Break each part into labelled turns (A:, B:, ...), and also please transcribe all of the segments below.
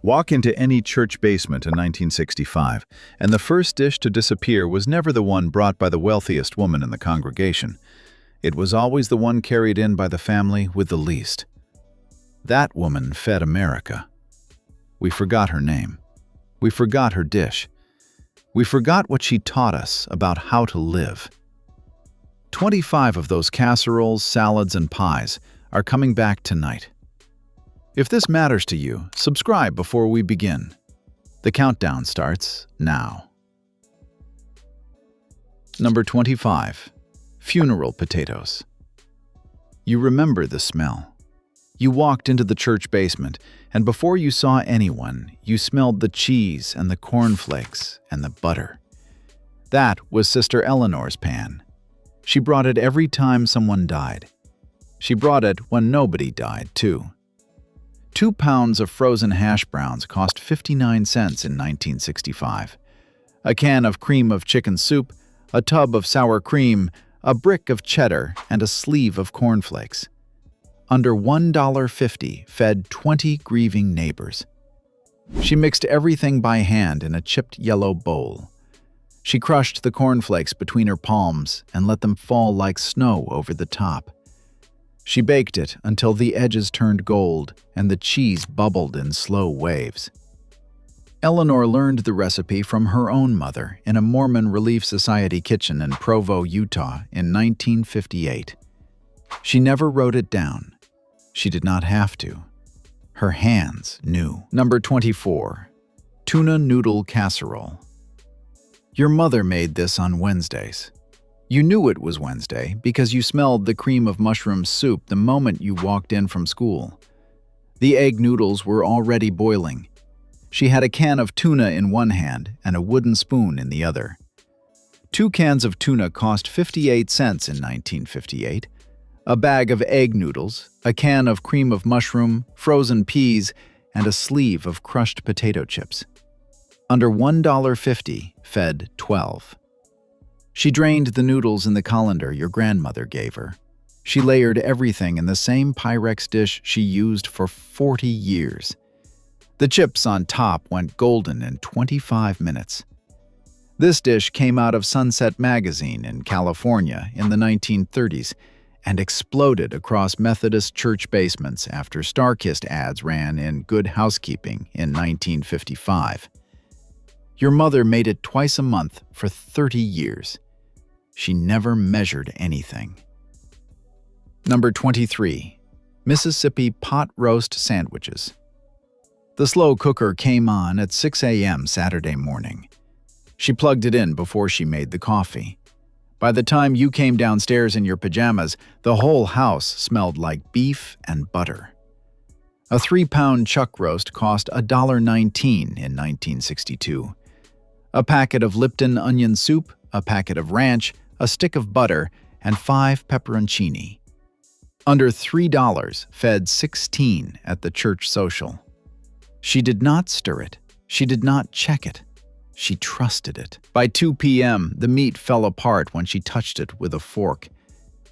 A: Walk into any church basement in 1965, and the first dish to disappear was never the one brought by the wealthiest woman in the congregation. It was always the one carried in by the family with the least. That woman fed America. We forgot her name. We forgot her dish. We forgot what she taught us about how to live. 25 of those casseroles, salads, and pies are coming back tonight. If this matters to you, subscribe before we begin. The countdown starts now. Number 25. Funeral potatoes. You remember the smell. You walked into the church basement, and before you saw anyone, you smelled the cheese and the cornflakes and the butter. That was Sister Eleanor's pan. She brought it every time someone died. She brought it when nobody died, too. 2 pounds of frozen hash browns cost 59 cents in 1965. A can of cream of chicken soup, a tub of sour cream, a brick of cheddar, and a sleeve of cornflakes. Under $1.50 fed 20 grieving neighbors. She mixed everything by hand in a chipped yellow bowl. She crushed the cornflakes between her palms and let them fall like snow over the top. She baked it until the edges turned gold and the cheese bubbled in slow waves. Eleanor learned the recipe from her own mother in a Mormon Relief Society kitchen in Provo, Utah in 1958. She never wrote it down. She did not have to. Her hands knew. Number 24. Tuna noodle casserole. Your mother made this on Wednesdays. You knew it was Wednesday because you smelled the cream of mushroom soup the moment you walked in from school. The egg noodles were already boiling. She had a can of tuna in one hand and a wooden spoon in the other. 2 cans of tuna cost 58 cents in 1958. A bag of egg noodles, a can of cream of mushroom, frozen peas, and a sleeve of crushed potato chips. Under $1.50 fed 12. She drained the noodles in the colander your grandmother gave her. She layered everything in the same Pyrex dish she used for 40 years. The chips on top went golden in 25 minutes. This dish came out of Sunset Magazine in California in the 1930s and exploded across Methodist church basements after Starkist ads ran in Good Housekeeping in 1955. Your mother made it twice a month for 30 years. She never measured anything. Number 23. Mississippi pot roast sandwiches. The slow cooker came on at 6 a.m. Saturday morning. She plugged it in before she made the coffee. By the time you came downstairs in your pajamas, the whole house smelled like beef and butter. A 3-pound chuck roast cost $1.19 in 1962. A packet of Lipton onion soup, a packet of ranch, a stick of butter, and 5 pepperoncini. Under $3 fed 16 at the church social. She did not stir it. She did not check it. She trusted it. By 2 p.m., the meat fell apart when she touched it with a fork.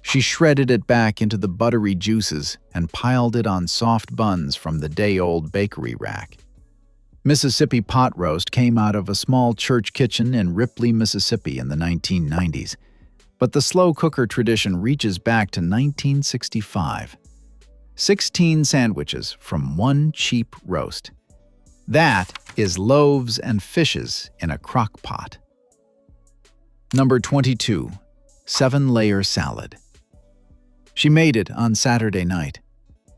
A: She shredded it back into the buttery juices and piled it on soft buns from the day-old bakery rack. Mississippi pot roast came out of a small church kitchen in Ripley, Mississippi in the 1990s, but the slow cooker tradition reaches back to 1965. 16 sandwiches from one cheap roast. That is loaves and fishes in a crock pot. Number 22. 7-layer salad. She made it on Saturday night.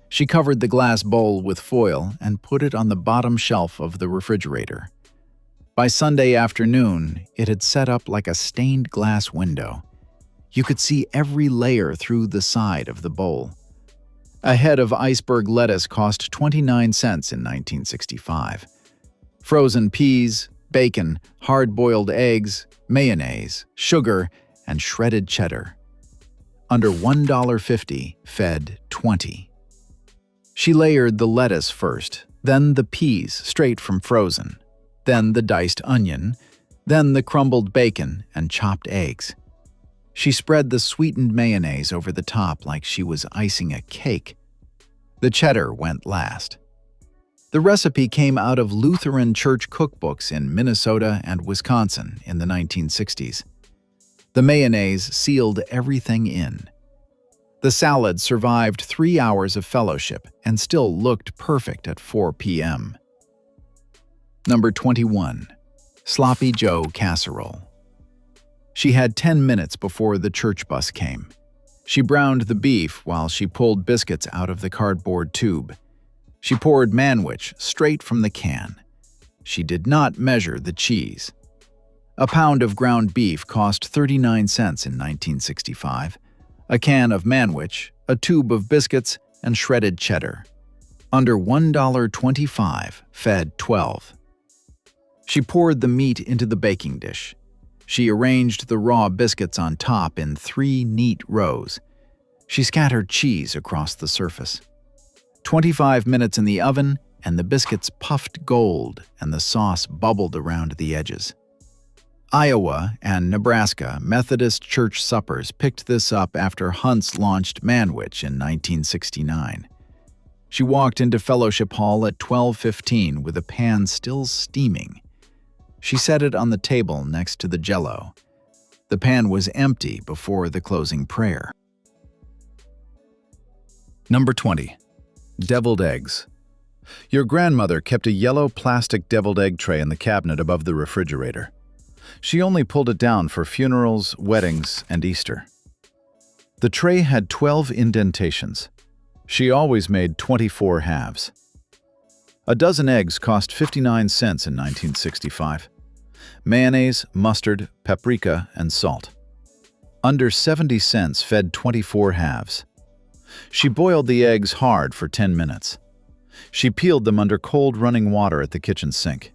A: She covered the glass bowl with foil and put it on the bottom shelf of the refrigerator. By Sunday afternoon, it had set up like a stained glass window. You could see every layer through the side of the bowl. A head of iceberg lettuce cost 29 cents in 1965. Frozen peas, bacon, hard-boiled eggs, mayonnaise, sugar, and shredded cheddar. Under $1.50 fed 20. She layered the lettuce first, then the peas straight from frozen, then the diced onion, then the crumbled bacon and chopped eggs. She spread the sweetened mayonnaise over the top like she was icing a cake. The cheddar went last. The recipe came out of Lutheran church cookbooks in Minnesota and Wisconsin in the 1960s. The mayonnaise sealed everything in. The salad survived 3 hours of fellowship and still looked perfect at 4 p.m. Number 21. Sloppy Joe Casserole. She had 10 minutes before the church bus came. She browned the beef while she pulled biscuits out of the cardboard tube. She poured manwich straight from the can. She did not measure the cheese. A pound of ground beef cost 39 cents in 1965. A can of manwich, a tube of biscuits, and shredded cheddar. Under $1.25 fed 12. She poured the meat into the baking dish. She arranged the raw biscuits on top in 3 neat rows. She scattered cheese across the surface. 25 minutes in the oven, and the biscuits puffed gold and the sauce bubbled around the edges. Iowa and Nebraska Methodist Church Suppers picked this up after Hunt's launched manwich in 1969. She walked into Fellowship Hall at 12:15 with a pan still steaming. She set it on the table next to the Jell-O. The pan was empty before the closing prayer. Number 20. Deviled eggs. Your grandmother kept a yellow plastic deviled egg tray in the cabinet above the refrigerator. She only pulled it down for funerals, weddings, and Easter. The tray had 12 indentations. She always made 24 halves. A dozen eggs cost 59 cents in 1965. Mayonnaise, mustard, paprika, and salt. Under 70 cents fed 24 halves. She boiled the eggs hard for 10 minutes. She peeled them under cold running water at the kitchen sink.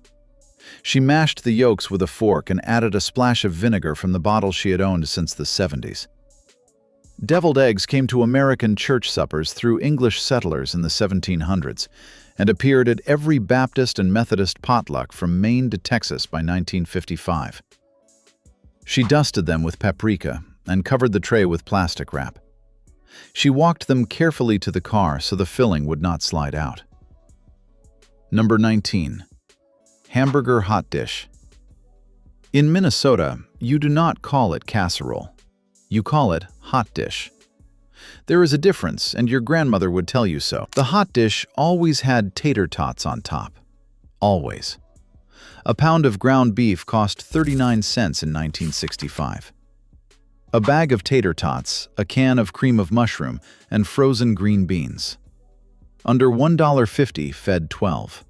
A: She mashed the yolks with a fork and added a splash of vinegar from the bottle she had owned since the 70s. Deviled eggs came to American church suppers through English settlers in the 1700s and appeared at every Baptist and Methodist potluck from Maine to Texas by 1955. She dusted them with paprika and covered the tray with plastic wrap. She walked them carefully to the car so the filling would not slide out. Number 19. Hamburger hot dish. In Minnesota, you do not call it casserole. You call it hot dish. There is a difference, and your grandmother would tell you so. The hot dish always had tater tots on top. Always. A pound of ground beef cost 39 cents in 1965. A bag of tater tots, a can of cream of mushroom, and frozen green beans. Under $1.50 fed 12.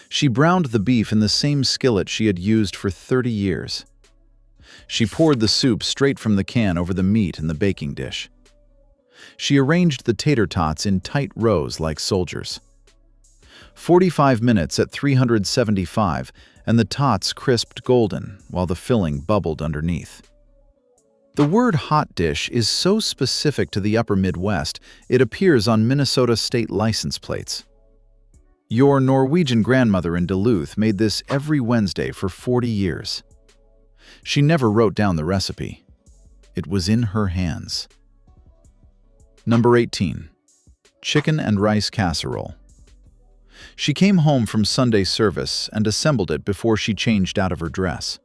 A: She browned the beef in the same skillet she had used for 30 years. She poured the soup straight from the can over the meat in the baking dish. She arranged the tater tots in tight rows like soldiers. 45 minutes at 375, and the tots crisped golden while the filling bubbled underneath. The word hot dish is so specific to the upper Midwest, it appears on Minnesota state license plates. Your Norwegian grandmother in Duluth made this every Wednesday for 40 years. She never wrote down the recipe. It was in her hands. Number 18. Chicken and rice casserole. She came home from Sunday service and assembled it before she changed out of her dress.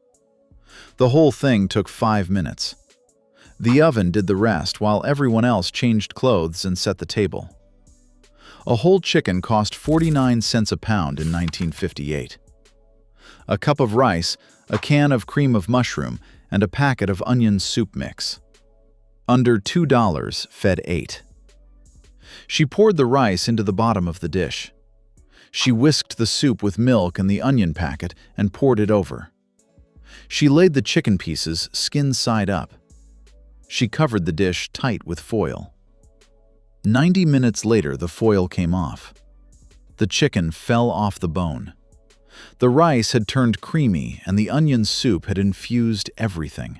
A: The whole thing took 5 minutes. The oven did the rest while everyone else changed clothes and set the table. A whole chicken cost 49 cents a pound in 1958. A cup of rice, a can of cream of mushroom, and a packet of onion soup mix. Under $2 fed 8. She poured the rice into the bottom of the dish. She whisked the soup with milk and the onion packet and poured it over. She laid the chicken pieces skin side up. She covered the dish tight with foil. 90 minutes later, the foil came off. The chicken fell off the bone. The rice had turned creamy and the onion soup had infused everything.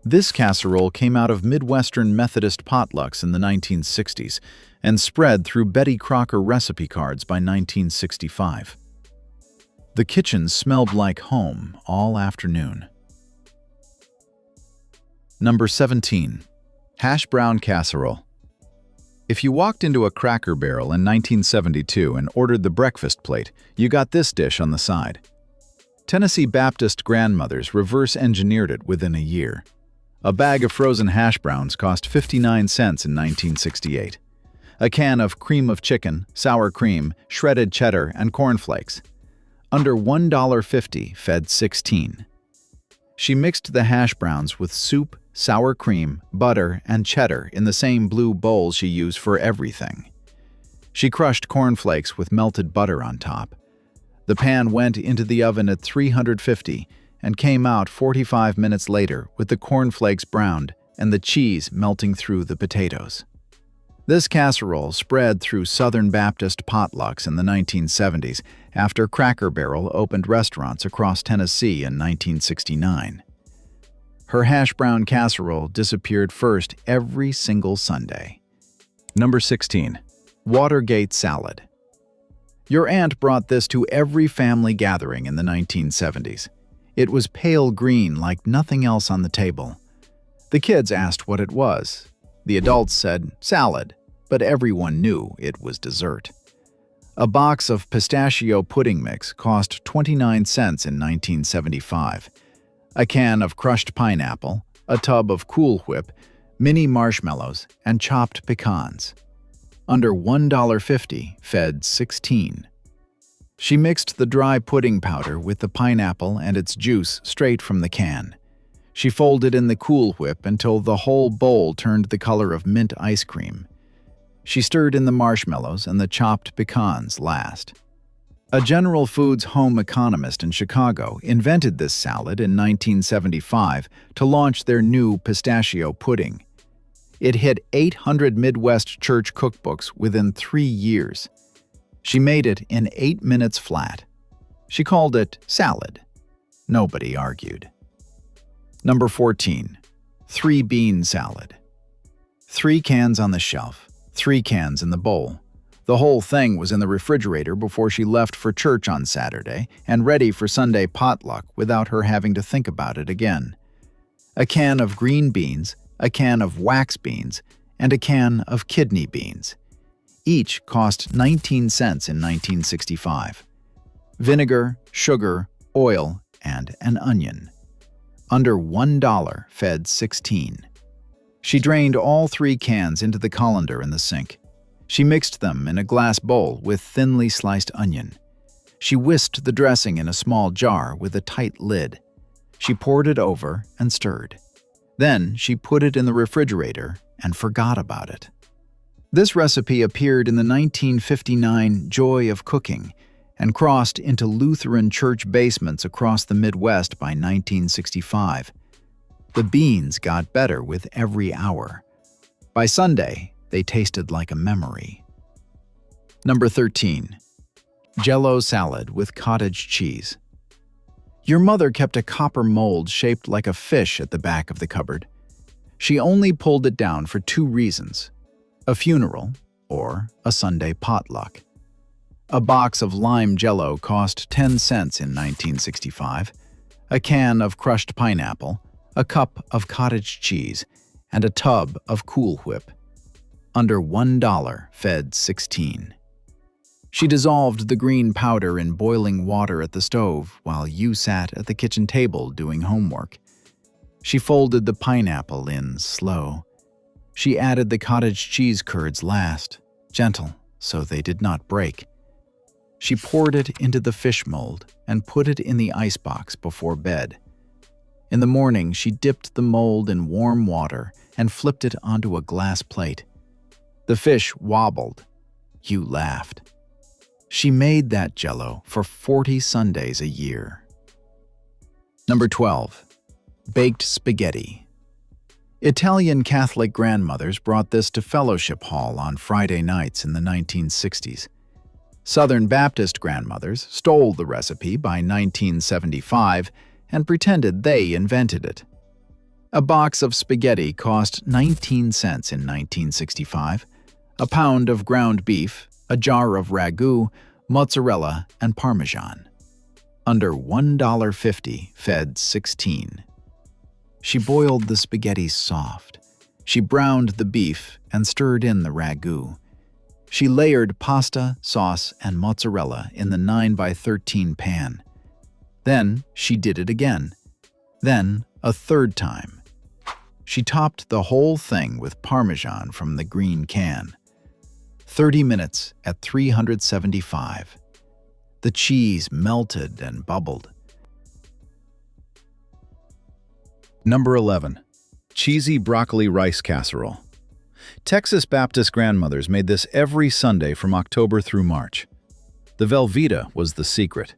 A: This casserole came out of Midwestern Methodist potlucks in the 1960s and spread through Betty Crocker recipe cards by 1965. The kitchen smelled like home all afternoon. Number 17. Hash brown casserole. If you walked into a Cracker Barrel in 1972 and ordered the breakfast plate, you got this dish on the side. Tennessee Baptist grandmothers reverse-engineered it within a year. A bag of frozen hash browns cost 59 cents in 1968. A can of cream of chicken, sour cream, shredded cheddar, and cornflakes. Under $1.50 fed 16. She mixed the hash browns with soup, sour cream, butter, and cheddar in the same blue bowl she used for everything. She crushed cornflakes with melted butter on top. The pan went into the oven at 350 and came out 45 minutes later with the cornflakes browned and the cheese melting through the potatoes. This casserole spread through Southern Baptist potlucks in the 1970s after Cracker Barrel opened restaurants across Tennessee in 1969. Her hash brown casserole disappeared first every single Sunday. Number 16. Watergate salad. Your aunt brought this to every family gathering in the 1970s. It was pale green like nothing else on the table. The kids asked what it was. The adults said salad, but everyone knew it was dessert. A box of pistachio pudding mix cost 29 cents in 1975. A can of crushed pineapple, a tub of Cool Whip, mini marshmallows, and chopped pecans. Under $1.50 fed 16. She mixed the dry pudding powder with the pineapple and its juice straight from the can. She folded in the Cool Whip until the whole bowl turned the color of mint ice cream. She stirred in the marshmallows and the chopped pecans last. A General Foods home economist in Chicago invented this salad in 1975 to launch their new pistachio pudding. It hit 800 Midwest church cookbooks within 3 years. She made it in 8 minutes flat. She called it salad. Nobody argued. Number 14. 3-bean salad. 3 cans on the shelf, 3 cans in the bowl. The whole thing was in the refrigerator before she left for church on Saturday and ready for Sunday potluck without her having to think about it again. A can of green beans, a can of wax beans, and a can of kidney beans. Each cost 19 cents in 1965. Vinegar, sugar, oil, and an onion. Under $1 fed 16. She drained all 3 cans into the colander in the sink. She mixed them in a glass bowl with thinly sliced onion. She whisked the dressing in a small jar with a tight lid. She poured it over and stirred. Then she put it in the refrigerator and forgot about it. This recipe appeared in the 1959 Joy of Cooking and crossed into Lutheran church basements across the Midwest by 1965. The beans got better with every hour. By Sunday, they tasted like a memory. Number 13. Jell-O salad with cottage cheese. Your mother kept a copper mold shaped like a fish at the back of the cupboard. She only pulled it down for 2 reasons: a funeral or a Sunday potluck. A box of lime Jell-O cost 10 cents in 1965, a can of crushed pineapple, a cup of cottage cheese, and a tub of Cool Whip. Under $1 fed 16. She dissolved the green powder in boiling water at the stove while you sat at the kitchen table doing homework. She folded the pineapple in slow. She added the cottage cheese curds last, gentle, so they did not break. She poured it into the fish mold and put it in the icebox before bed. In the morning, she dipped the mold in warm water and flipped it onto a glass plate. The fish wobbled. You laughed. She made that Jell-O for 40 Sundays a year. Number 12. Baked spaghetti. Italian Catholic grandmothers brought this to Fellowship Hall on Friday nights in the 1960s. Southern Baptist grandmothers stole the recipe by 1975 and pretended they invented it. A box of spaghetti cost 19 cents in 1965, a pound of ground beef, a jar of ragu, mozzarella, and Parmesan. Under $1.50 fed 16. She boiled the spaghetti soft. She browned the beef and stirred in the ragu. She layered pasta, sauce, and mozzarella in the 9 by 13 pan. Then she did it again. Then a third time. She topped the whole thing with Parmesan from the green can. 30 minutes at 375. The cheese melted and bubbled. Number 11. Cheesy broccoli rice casserole. Texas Baptist grandmothers made this every Sunday from October through March. The Velveeta was the secret.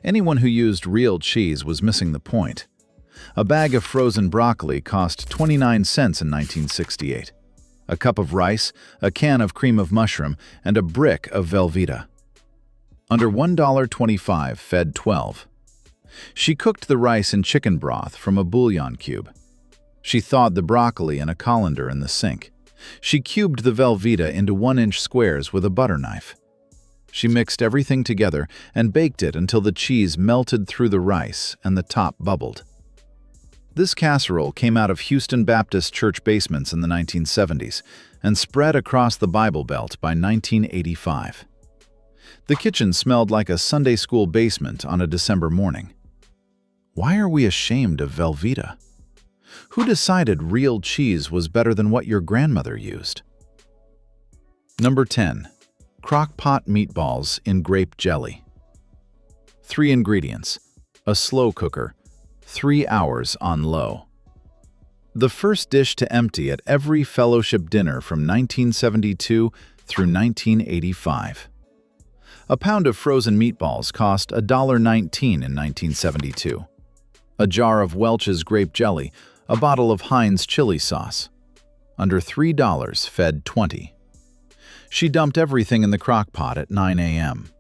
A: Anyone who used real cheese was missing the point. A bag of frozen broccoli cost 29 cents in 1968. A cup of rice, a can of cream of mushroom, and a brick of Velveeta. Under $1.25 fed 12. She cooked the rice in chicken broth from a bouillon cube. She thawed the broccoli in a colander in the sink. She cubed the Velveeta into 1-inch squares with a butter knife. She mixed everything together and baked it until the cheese melted through the rice and the top bubbled. This casserole came out of Houston Baptist church basements in the 1970s and spread across the Bible Belt by 1985. The kitchen smelled like a Sunday school basement on a December morning. Why are we ashamed of Velveeta? Who decided real cheese was better than what your grandmother used? Number 10. Crock-pot meatballs in grape jelly. 3 ingredients: a slow cooker, 3 hours on low. The first dish to empty at every fellowship dinner from 1972 through 1985. A pound of frozen meatballs cost $1.19 in 1972. A jar of Welch's grape jelly, a bottle of Heinz chili sauce. Under $3 fed 20. She dumped everything in the crock pot at 9 a.m.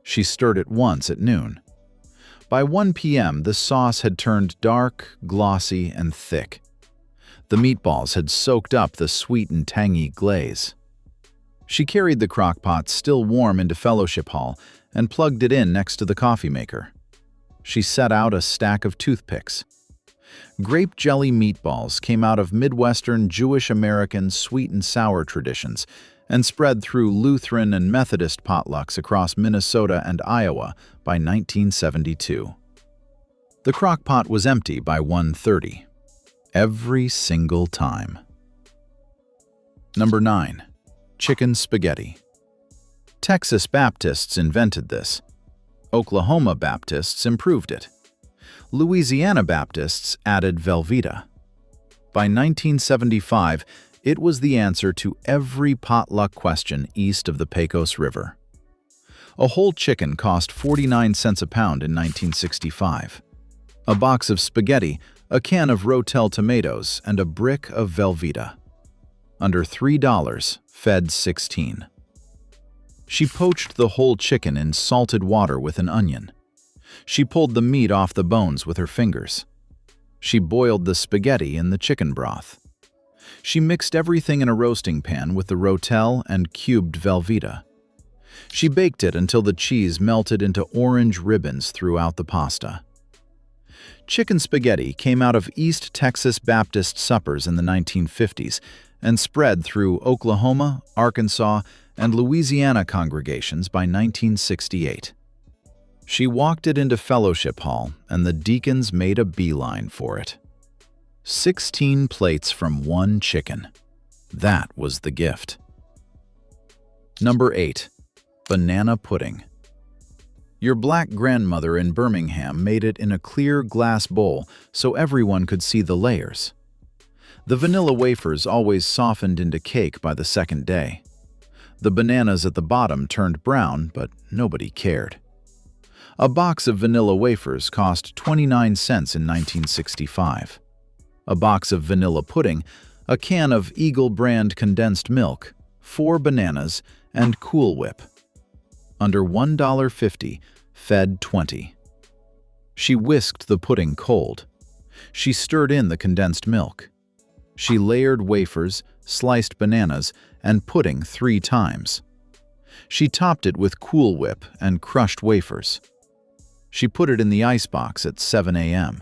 A: She stirred it once at noon. By 1 p.m., the sauce had turned dark, glossy, and thick. The meatballs had soaked up the sweet and tangy glaze. She carried the crock pot still warm into fellowship hall and plugged it in next to the coffee maker. She set out a stack of toothpicks. Grape jelly meatballs came out of Midwestern Jewish-American sweet and sour traditions and spread through Lutheran and Methodist potlucks across Minnesota and Iowa by 1972. The crock pot was empty by 1:30. Every single time. Number 9. Chicken spaghetti. Texas Baptists invented this. Oklahoma Baptists improved it. Louisiana Baptists added Velveeta. By 1975, it was the answer to every potluck question east of the Pecos River. A whole chicken cost 49 cents a pound in 1965. A box of spaghetti, a can of Rotel tomatoes, and a brick of Velveeta. Under $3 fed 16. She poached the whole chicken in salted water with an onion. She pulled the meat off the bones with her fingers. She boiled the spaghetti in the chicken broth. She mixed everything in a roasting pan with the Rotel and cubed Velveeta. She baked it until the cheese melted into orange ribbons throughout the pasta. Chicken spaghetti came out of East Texas Baptist suppers in the 1950s and spread through Oklahoma, Arkansas, and Louisiana congregations by 1968. She walked it into fellowship hall, and the deacons made a beeline for it. 16 plates from one chicken. That was the gift. Number 8. Banana pudding. Your black grandmother in Birmingham made it in a clear glass bowl so everyone could see the layers. The vanilla wafers always softened into cake by the second day. The bananas at the bottom turned brown, but nobody cared. A box of vanilla wafers cost 29 cents in 1965. A box of vanilla pudding, a can of Eagle brand condensed milk, 4 bananas, and Cool Whip. Under $1.50, fed 20. She whisked the pudding cold. She stirred in the condensed milk. She layered wafers, sliced bananas, and pudding 3 times. She topped it with Cool Whip and crushed wafers. She put it in the icebox at 7 a.m.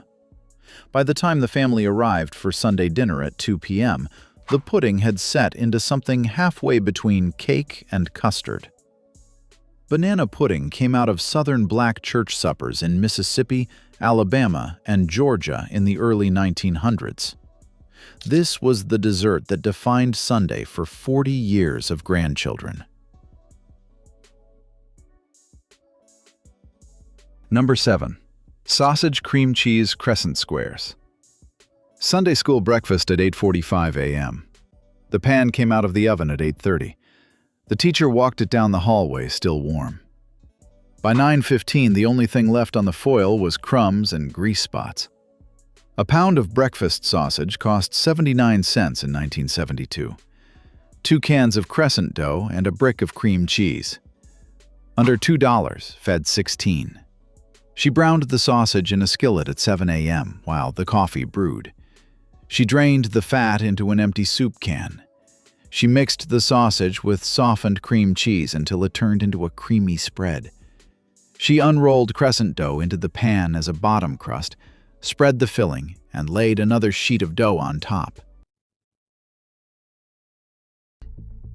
A: By the time the family arrived for Sunday dinner at 2 p.m., The pudding had set into something halfway between cake and custard. Banana pudding came out of Southern black church suppers in Mississippi, Alabama, and Georgia in the early 1900s. This was the dessert that defined Sunday for 40 years of grandchildren. Number 7. Sausage cream cheese crescent squares. Sunday school breakfast at 8:45 a.m. The pan came out of the oven at 8:30. The teacher walked it down the hallway, still warm. By 9:15, the only thing left on the foil was crumbs and grease spots. A pound of breakfast sausage cost 79 cents in 1972. 2 cans of crescent dough and a brick of cream cheese. Under $2, fed 16. She browned the sausage in a skillet at 7 a.m. while the coffee brewed. She drained the fat into an empty soup can. She mixed the sausage with softened cream cheese until it turned into a creamy spread. She unrolled crescent dough into the pan as a bottom crust, spread the filling, and laid another sheet of dough on top.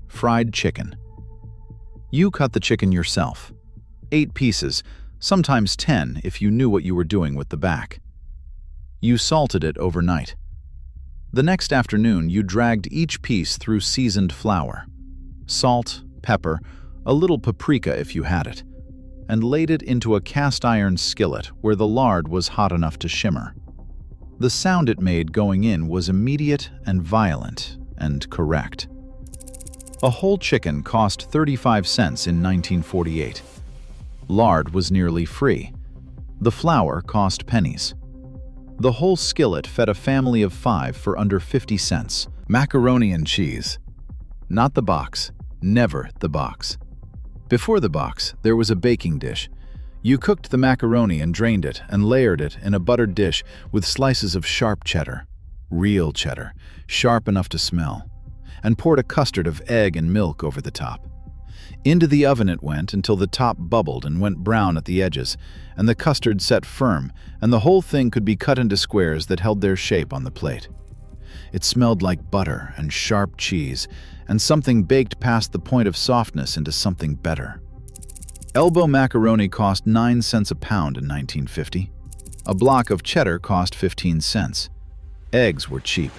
A: Fried chicken. You cut the chicken yourself. 8 pieces, sometimes 10 if you knew what you were doing with the back. You salted it overnight. The next afternoon, you dragged each piece through seasoned flour, salt, pepper, a little paprika if you had it, and laid it into a cast-iron skillet where the lard was hot enough to shimmer. The sound it made going in was immediate and violent and correct. A whole chicken cost 35 cents in 1948. Lard was nearly free. The flour cost pennies. The whole skillet fed a family of 5 for under 50 cents. Macaroni and cheese. Not the box. Never the box. Before the box, there was a baking dish. You cooked the macaroni and drained it and layered it in a buttered dish with slices of sharp cheddar. Real cheddar, sharp enough to smell. And poured a custard of egg and milk over the top. Into the oven it went until the top bubbled and went brown at the edges, and the custard set firm, and the whole thing could be cut into squares that held their shape on the plate. It smelled like butter and sharp cheese, and something baked past the point of softness into something better. Elbow macaroni cost 9 cents a pound in 1950. A block of cheddar cost 15 cents. Eggs were cheap.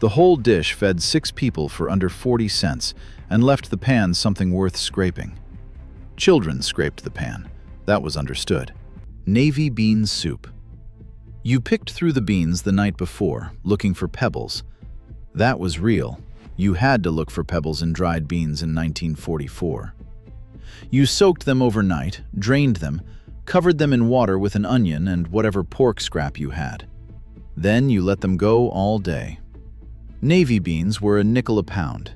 A: The whole dish fed 6 people for under 40 cents and left the pan something worth scraping. Children scraped the pan. That was understood. Navy bean soup. You picked through the beans the night before, looking for pebbles. That was real. You had to look for pebbles in dried beans in 1944. You soaked them overnight, drained them, covered them in water with an onion and whatever pork scrap you had. Then you let them go all day. Navy beans were a nickel a pound.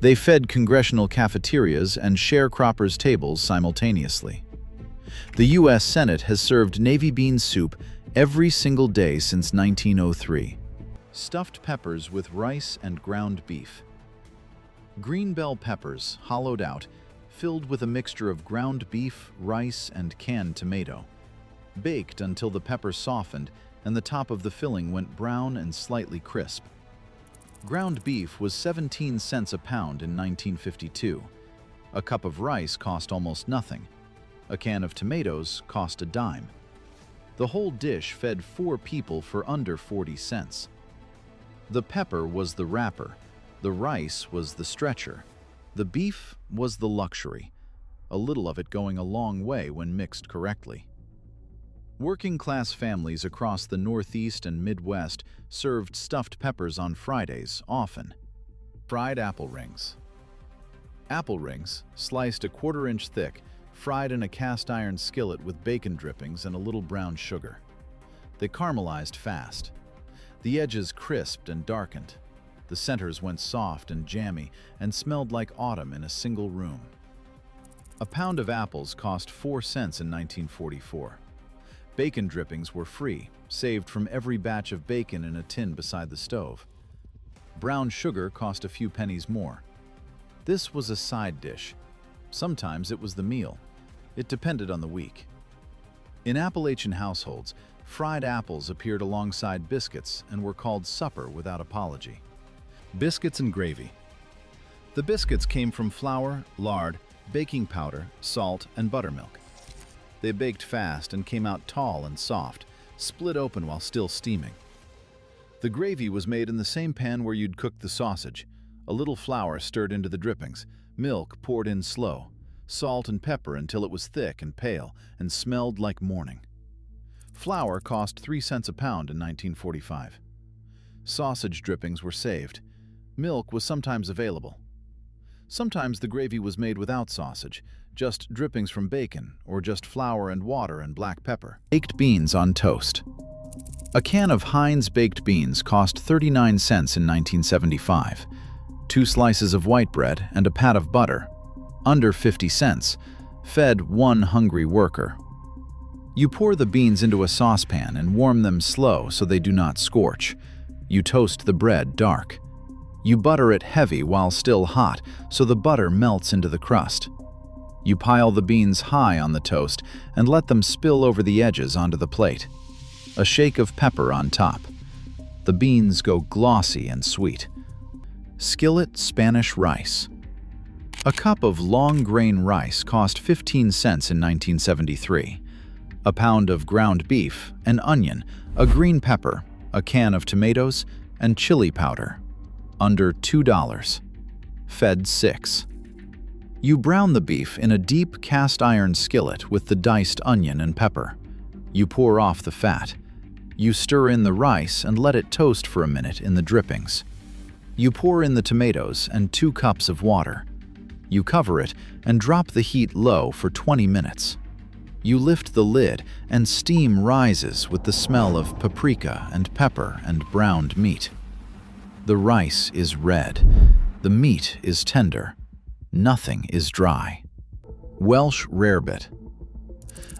A: They fed congressional cafeterias and sharecroppers' tables simultaneously. The U.S. Senate has served Navy bean soup every single day since 1903. Stuffed peppers with rice and ground beef. Green bell peppers, hollowed out, filled with a mixture of ground beef, rice, and canned tomato. Baked until the pepper softened and the top of the filling went brown and slightly crisp. Ground beef was 17 cents a pound in 1952. A cup of rice cost almost nothing. A can of tomatoes cost a dime. The whole dish fed 4 people for under 40 cents. The pepper was the wrapper. The rice was the stretcher. The beef was the luxury, a little of it going a long way when mixed correctly. Working-class families across the Northeast and Midwest served stuffed peppers on Fridays often. Fried apple rings. Apple rings, sliced a 1/4 inch thick, fried in a cast-iron skillet with bacon drippings and a little brown sugar. They caramelized fast. The edges crisped and darkened. The centers went soft and jammy and smelled like autumn in a single room. A pound of apples cost 4 cents in 1944. Bacon drippings were free, saved from every batch of bacon in a tin beside the stove. Brown sugar cost a few pennies more. This was a side dish. Sometimes it was the meal. It depended on the week. In Appalachian households, fried apples appeared alongside biscuits and were called supper without apology. Biscuits and gravy. The biscuits came from flour, lard, baking powder, salt, and buttermilk. They baked fast and came out tall and soft, split open while still steaming. The gravy was made in the same pan where you'd cook the sausage. A little flour stirred into the drippings, milk poured in slow, salt and pepper until it was thick and pale and smelled like morning. Flour cost 3 cents a pound in 1945. Sausage drippings were saved. Milk was sometimes available. Sometimes the gravy was made without sausage, just drippings from bacon, or just flour and water and black pepper. Baked beans on toast. A can of Heinz baked beans cost 39 cents in 1975. 2 slices of white bread and a pat of butter, under 50 cents, fed one hungry worker. You pour the beans into a saucepan and warm them slow so they do not scorch. You toast the bread dark. You butter it heavy while still hot so the butter melts into the crust. You pile the beans high on the toast and let them spill over the edges onto the plate. A shake of pepper on top. The beans go glossy and sweet. Skillet Spanish rice. A cup of long-grain rice cost 15 cents in 1973. A pound of ground beef, an onion, a green pepper, a can of tomatoes, and chili powder. Under $2. Fed 6. You brown the beef in a deep cast-iron skillet with the diced onion and pepper. You pour off the fat. You stir in the rice and let it toast for a minute in the drippings. You pour in the tomatoes and 2 cups of water. You cover it and drop the heat low for 20 minutes. You lift the lid and steam rises with the smell of paprika and pepper and browned meat. The rice is red. The meat is tender. Nothing is dry. Welsh rarebit.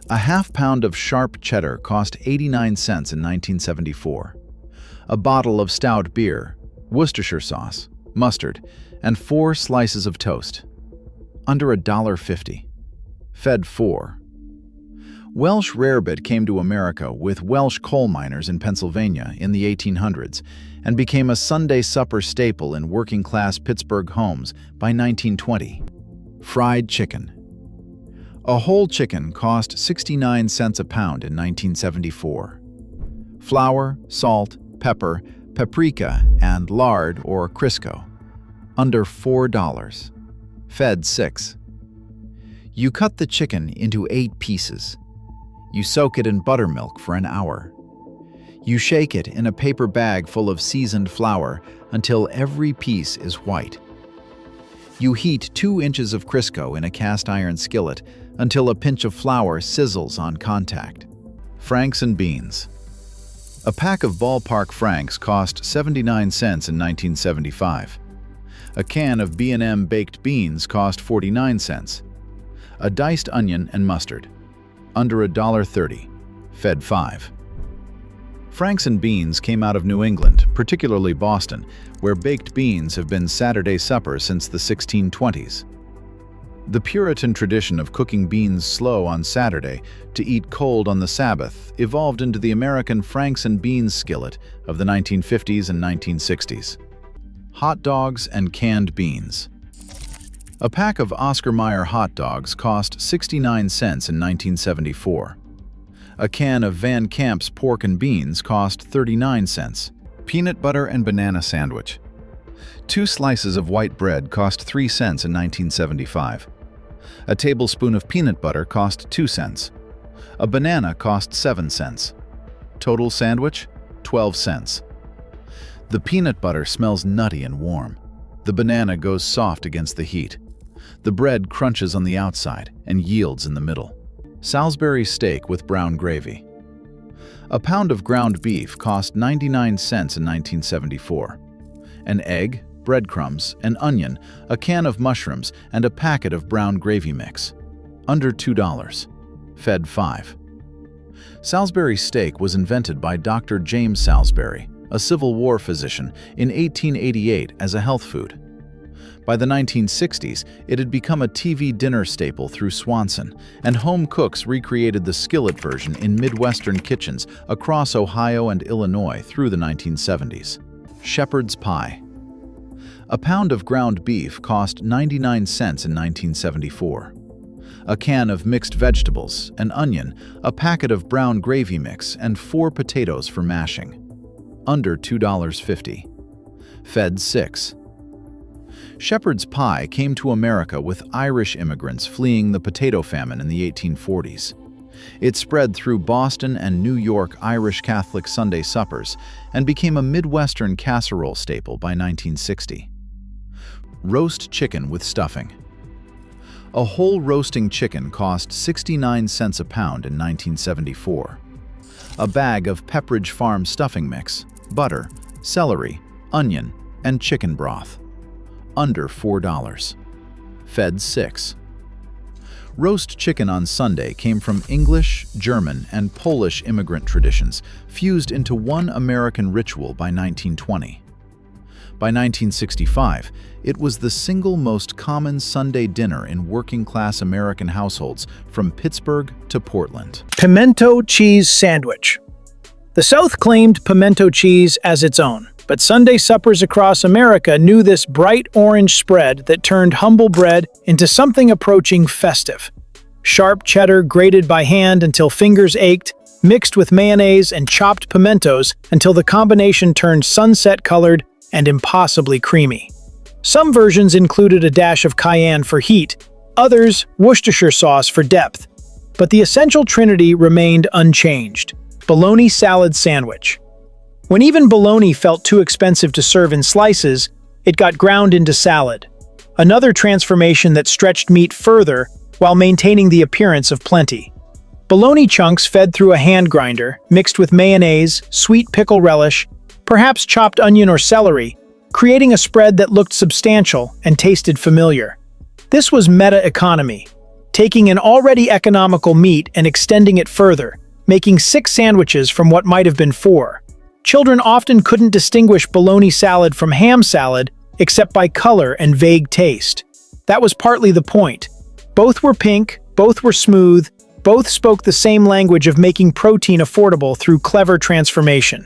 A: A half pound of sharp cheddar cost 89 cents in 1974. A bottle of stout beer, Worcestershire sauce, mustard, and 4 slices of toast. Under $1.50. Fed 4. Welsh rarebit came to America with Welsh coal miners in Pennsylvania in the 1800s and became a Sunday supper staple in working-class Pittsburgh homes by 1920. Fried chicken. A whole chicken cost 69 cents a pound in 1974. Flour, salt, pepper, paprika, and lard or Crisco. Under $4. Fed 6. You cut the chicken into 8 pieces. You soak it in buttermilk for an hour. You shake it in a paper bag full of seasoned flour until every piece is white. You heat 2 inches of Crisco in a cast-iron skillet until a pinch of flour sizzles on contact. Franks and beans. A pack of ballpark franks cost 79 cents in 1975. A can of B&M baked beans cost 49 cents. A diced onion and mustard. Under $1.30. Fed 5. Franks and beans came out of New England, particularly Boston, where baked beans have been Saturday supper since the 1620s. The Puritan tradition of cooking beans slow on Saturday to eat cold on the Sabbath evolved into the American Franks and beans skillet of the 1950s and 1960s. Hot dogs and canned beans. A pack of Oscar Mayer hot dogs cost 69 cents in 1974. A can of Van Camp's pork and beans cost 39 cents. Peanut butter and banana sandwich. 2 slices of white bread cost 3 cents in 1975. A tablespoon of peanut butter cost 2 cents. A banana cost 7 cents. Total sandwich, 12 cents. The peanut butter smells nutty and warm. The banana goes soft against the heat. The bread crunches on the outside and yields in the middle. Salisbury steak with brown gravy. A pound of ground beef cost 99 cents in 1974. An egg, breadcrumbs, an onion, a can of mushrooms, and a packet of brown gravy mix. Under $2. Fed 5. Salisbury steak was invented by Dr. James Salisbury, a Civil War physician, in 1888 as a health food. By the 1960s, it had become a TV dinner staple through Swanson, and home cooks recreated the skillet version in Midwestern kitchens across Ohio and Illinois through the 1970s. Shepherd's pie. A pound of ground beef cost 99 cents in 1974. A can of mixed vegetables, an onion, a packet of brown gravy mix, and 4 potatoes for mashing. Under $2.50. Fed 6. Shepherd's pie came to America with Irish immigrants fleeing the potato famine in the 1840s. It spread through Boston and New York Irish Catholic Sunday suppers and became a Midwestern casserole staple by 1960. Roast chicken with stuffing. A whole roasting chicken cost 69 cents a pound in 1974. A bag of Pepperidge Farm stuffing mix, butter, celery, onion, and chicken broth. Under $4. Fed 6. Roast chicken on Sunday came from English, German, and Polish immigrant traditions, fused into one American ritual by 1920. By 1965, it was the single most common Sunday dinner in working-class American households from Pittsburgh to Portland.
B: Pimento cheese sandwich. The South claimed pimento cheese as its own, but Sunday suppers across America knew this bright orange spread that turned humble bread into something approaching festive. Sharp cheddar grated by hand until fingers ached, mixed with mayonnaise and chopped pimentos until the combination turned sunset-colored and impossibly creamy. Some versions included a dash of cayenne for heat, others Worcestershire sauce for depth, but the essential trinity remained unchanged. Bologna salad sandwich. When even bologna felt too expensive to serve in slices, it got ground into salad. Another transformation that stretched meat further while maintaining the appearance of plenty. Bologna chunks fed through a hand grinder, mixed with mayonnaise, sweet pickle relish, perhaps chopped onion or celery, creating a spread that looked substantial and tasted familiar. This was meta-economy, taking an already economical meat and extending it further, making 6 sandwiches from what might have been 4. Children often couldn't distinguish bologna salad from ham salad except by color and vague taste. That was partly the point. Both were pink, both were smooth, both spoke the same language of making protein affordable through clever transformation.